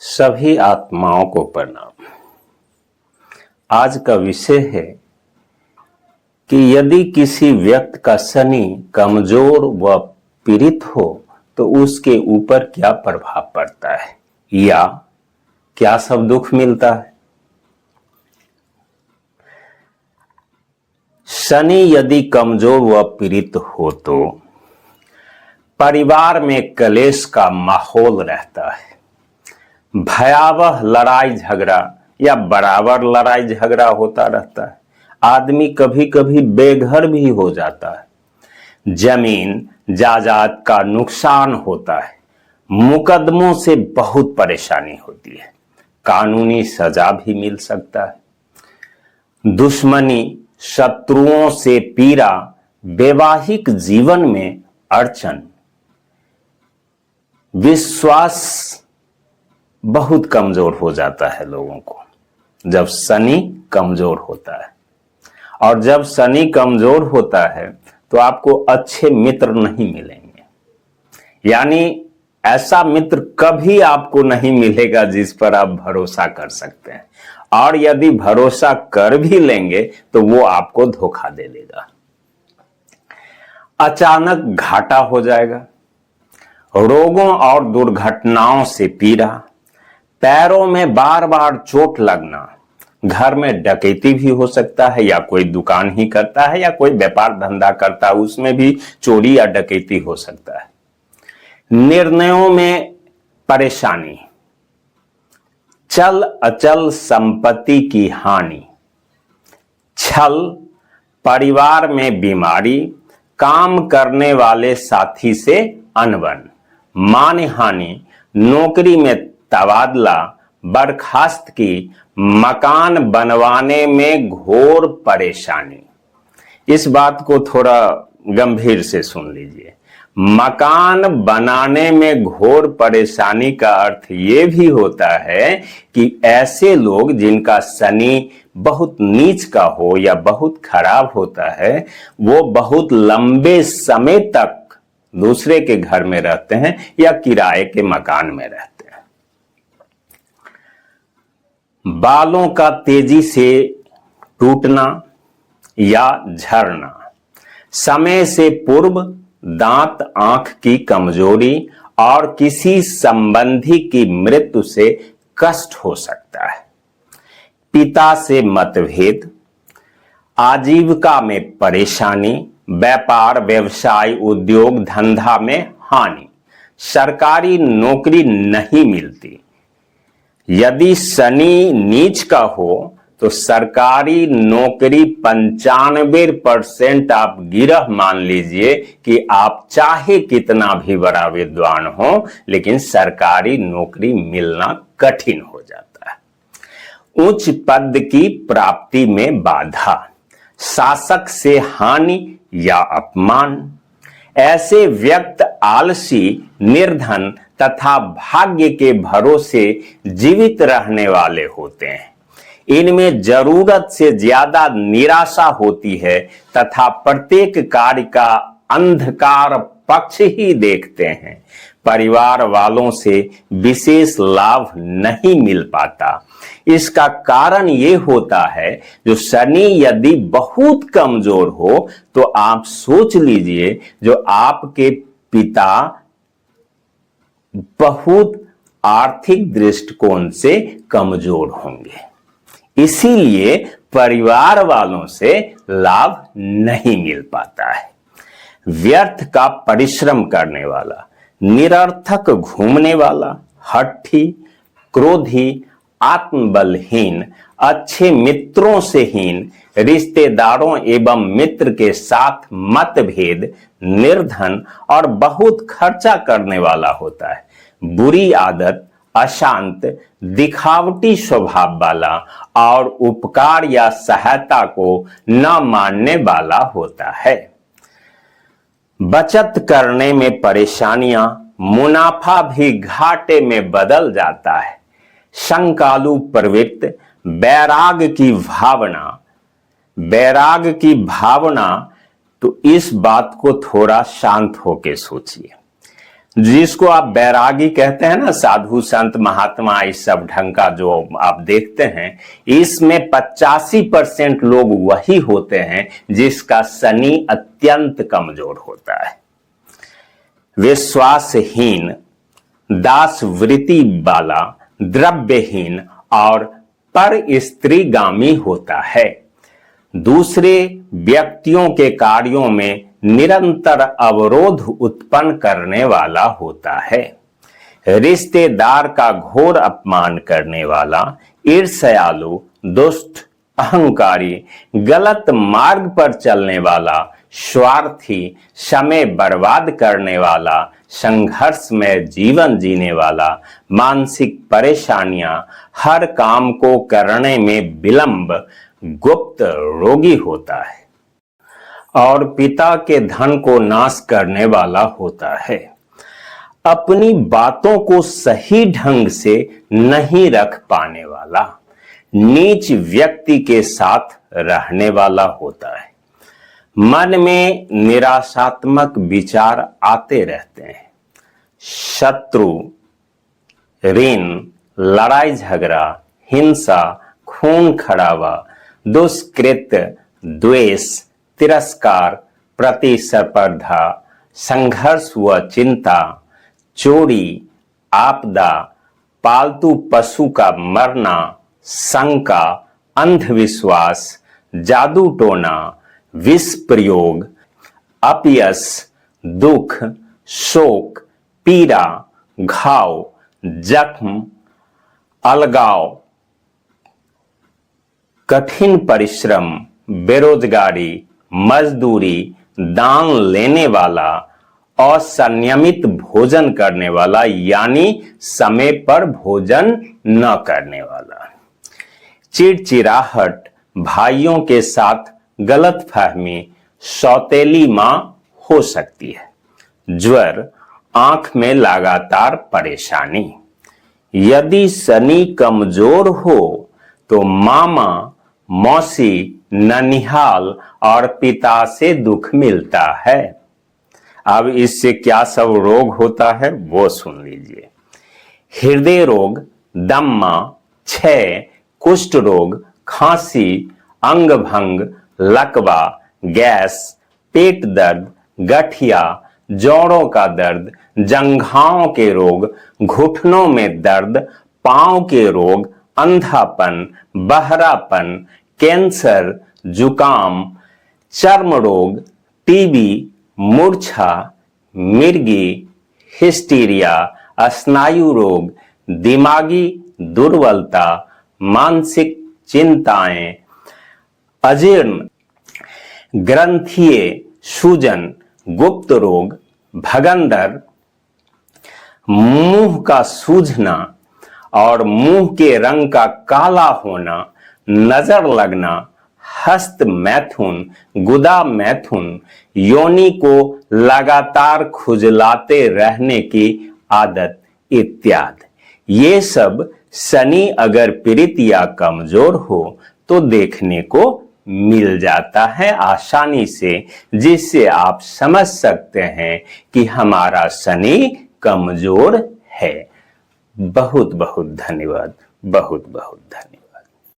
सभी आत्माओं को प्रणाम। आज का विषय है कि यदि किसी व्यक्ति का शनि कमजोर व पीड़ित हो तो उसके ऊपर क्या प्रभाव पड़ता है या क्या सब दुख मिलता है। शनि यदि कमजोर व पीड़ित हो तो परिवार में कलेश का माहौल रहता है। भयावह लड़ाई झगड़ा या बराबर लड़ाई झगड़ा होता रहता है। आदमी कभी कभी बेघर भी हो जाता है। जमीन जायदाद का नुकसान होता है। मुकदमों से बहुत परेशानी होती है। कानूनी सजा भी मिल सकता है। दुश्मनी, शत्रुओं से पीड़ा, वैवाहिक जीवन में अड़चन, विश्वास बहुत कमजोर हो जाता है लोगों को जब शनि कमजोर होता है। और जब शनि कमजोर होता है तो आपको अच्छे मित्र नहीं मिलेंगे। यानी ऐसा मित्र कभी आपको नहीं मिलेगा जिस पर आप भरोसा कर सकते हैं, और यदि भरोसा कर भी लेंगे तो वो आपको धोखा दे देगा। अचानक घाटा हो जाएगा। रोगों और दुर्घटनाओं से पीड़ा, पैरों में बार बार चोट लगना, घर में डकैती भी हो सकता है, या कोई दुकान ही करता है या कोई व्यापार धंधा करता है उसमें भी चोरी या डकैती हो सकता है। निर्णयों में परेशानी, चल अचल संपत्ति की हानि, छल, परिवार में बीमारी, काम करने वाले साथी से अनबन, मान हानि, नौकरी में तबादला, बर्खास्तगी, मकान बनवाने में घोर परेशानी। इस बात को थोड़ा गंभीर से सुन लीजिए। मकान बनाने में घोर परेशानी का अर्थ ये भी होता है कि ऐसे लोग जिनका शनि बहुत नीच का हो या बहुत खराब होता है, वो बहुत लंबे समय तक दूसरे के घर में रहते हैं या किराए के मकान में रहते हैं। बालों का तेजी से टूटना या झड़ना, समय से पूर्व दांत, आंख की कमजोरी और किसी संबंधी की मृत्यु से कष्ट हो सकता है। पिता से मतभेद, आजीविका में परेशानी, व्यापार, व्यवसाय, उद्योग धंधा में हानि, सरकारी नौकरी नहीं मिलती। यदि शनि नीच का हो तो सरकारी नौकरी 95% आप गिरह मान लीजिए कि आप चाहे कितना भी बड़ा विद्वान हो, लेकिन सरकारी नौकरी मिलना कठिन हो जाता है। उच्च पद की प्राप्ति में बाधा, शासक से हानि या अपमान। ऐसे व्यक्ति आलसी, निर्धन तथा भाग्य के भरोसे जीवित रहने वाले होते हैं। इनमें जरूरत से ज्यादा निराशा होती है तथा प्रत्येक कार्य का अंधकार पक्ष ही देखते हैं। परिवार वालों से विशेष लाभ नहीं मिल पाता। इसका कारण ये होता है, जो शनि यदि बहुत कमजोर हो तो आप सोच लीजिए जो आपके पिता बहुत आर्थिक दृष्टिकोण से कमजोर होंगे। इसीलिए परिवार वालों से लाभ नहीं मिल पाता है। व्यर्थ का परिश्रम करने वाला, निरर्थक घूमने वाला, हठी, क्रोधी, आत्मबलहीन, अच्छे मित्रों से हीन, रिश्तेदारों एवं मित्र के साथ मतभेद, निर्धन और बहुत खर्चा करने वाला होता है। बुरी आदत, अशांत, दिखावटी स्वभाव वाला और उपकार या सहायता को न मानने वाला होता है। बचत करने में परेशानियां, मुनाफा भी घाटे में बदल जाता है। शंकालु प्रवृत्ति, वैराग की भावना, तो इस बात को थोड़ा शांत होकर सोचिए। जिसको आप बैरागी कहते हैं ना, साधु संत महात्मा इस सब ढंग का जो आप देखते हैं, इसमें 85% लोग वही होते हैं जिसका शनि अत्यंत कमजोर होता है। विश्वासहीन, दास वृत्ति वाला, द्रव्यहीन और पर स्त्रीगामी होता है। दूसरे व्यक्तियों के कार्यों में निरंतर अवरोध उत्पन्न करने वाला होता है। रिश्तेदार का घोर अपमान करने वाला, ईर्ष्यालु, दुष्ट, अहंकारी, गलत मार्ग पर चलने वाला, स्वार्थी, समय बर्बाद करने वाला, संघर्ष में जीवन जीने वाला, मानसिक परेशानियां, हर काम को करने में विलंब, गुप्त रोगी होता है और पिता के धन को नाश करने वाला होता है। अपनी बातों को सही ढंग से नहीं रख पाने वाला, नीच व्यक्ति के साथ रहने वाला होता है। मन में निराशात्मक विचार आते रहते हैं। शत्रु, ऋण, लड़ाई झगड़ा, हिंसा, खून खराबा, दुष्कृत्य, द्वेष, तिरस्कार, प्रतिस्पर्धा, संघर्ष व चिंता, चोरी, आपदा, पालतू पशु का मरना, शंका, अंधविश्वास, जादू टोना, विष प्रयोग, अपयश, दुख, शोक, पीड़ा, घाव, जख्म, अलगाव, कठिन परिश्रम, बेरोजगारी, मजदूरी, दान लेने वाला, असंयमित भोजन करने वाला यानी समय पर भोजन न करने वाला, चिड़चिड़ाहट, भाइयों के साथ गलतफहमी, सौतेली मां हो सकती है, ज्वर, आंख में लगातार परेशानी। यदि शनि कमजोर हो तो मामा, मौसी, ननिहाल और पिता से दुख मिलता है। अब इससे क्या सब रोग होता है वो सुन लीजिए। हृदय रोग, दम्मा, क्षय, कुष्ठ रोग, खांसी, अंग भंग, लकवा, गैस, पेट दर्द, गठिया, जोड़ों का दर्द, जंघाओं के रोग, घुटनों में दर्द, पांव के रोग, अंधापन, बहरापन, कैंसर, जुकाम, चर्म रोग, टीबी, मूर्छा, मिर्गी, हिस्टीरिया, स्नायु रोग, दिमागी दुर्बलता, मानसिक चिंताएं, अजीर्ण, ग्रंथीय सूजन, गुप्त रोग, भगंदर, मुंह का सूजना और मुंह के रंग का काला होना, नजर लगना, हस्त मैथुन, गुदा मैथुन, योनि को लगातार खुजलाते रहने की आदत इत्यादि। ये सब शनि अगर पीड़ित या कमजोर हो तो देखने को मिल जाता है आसानी से, जिससे आप समझ सकते हैं कि हमारा शनि कमजोर है। बहुत बहुत धन्यवाद, बहुत बहुत धन्यवाद।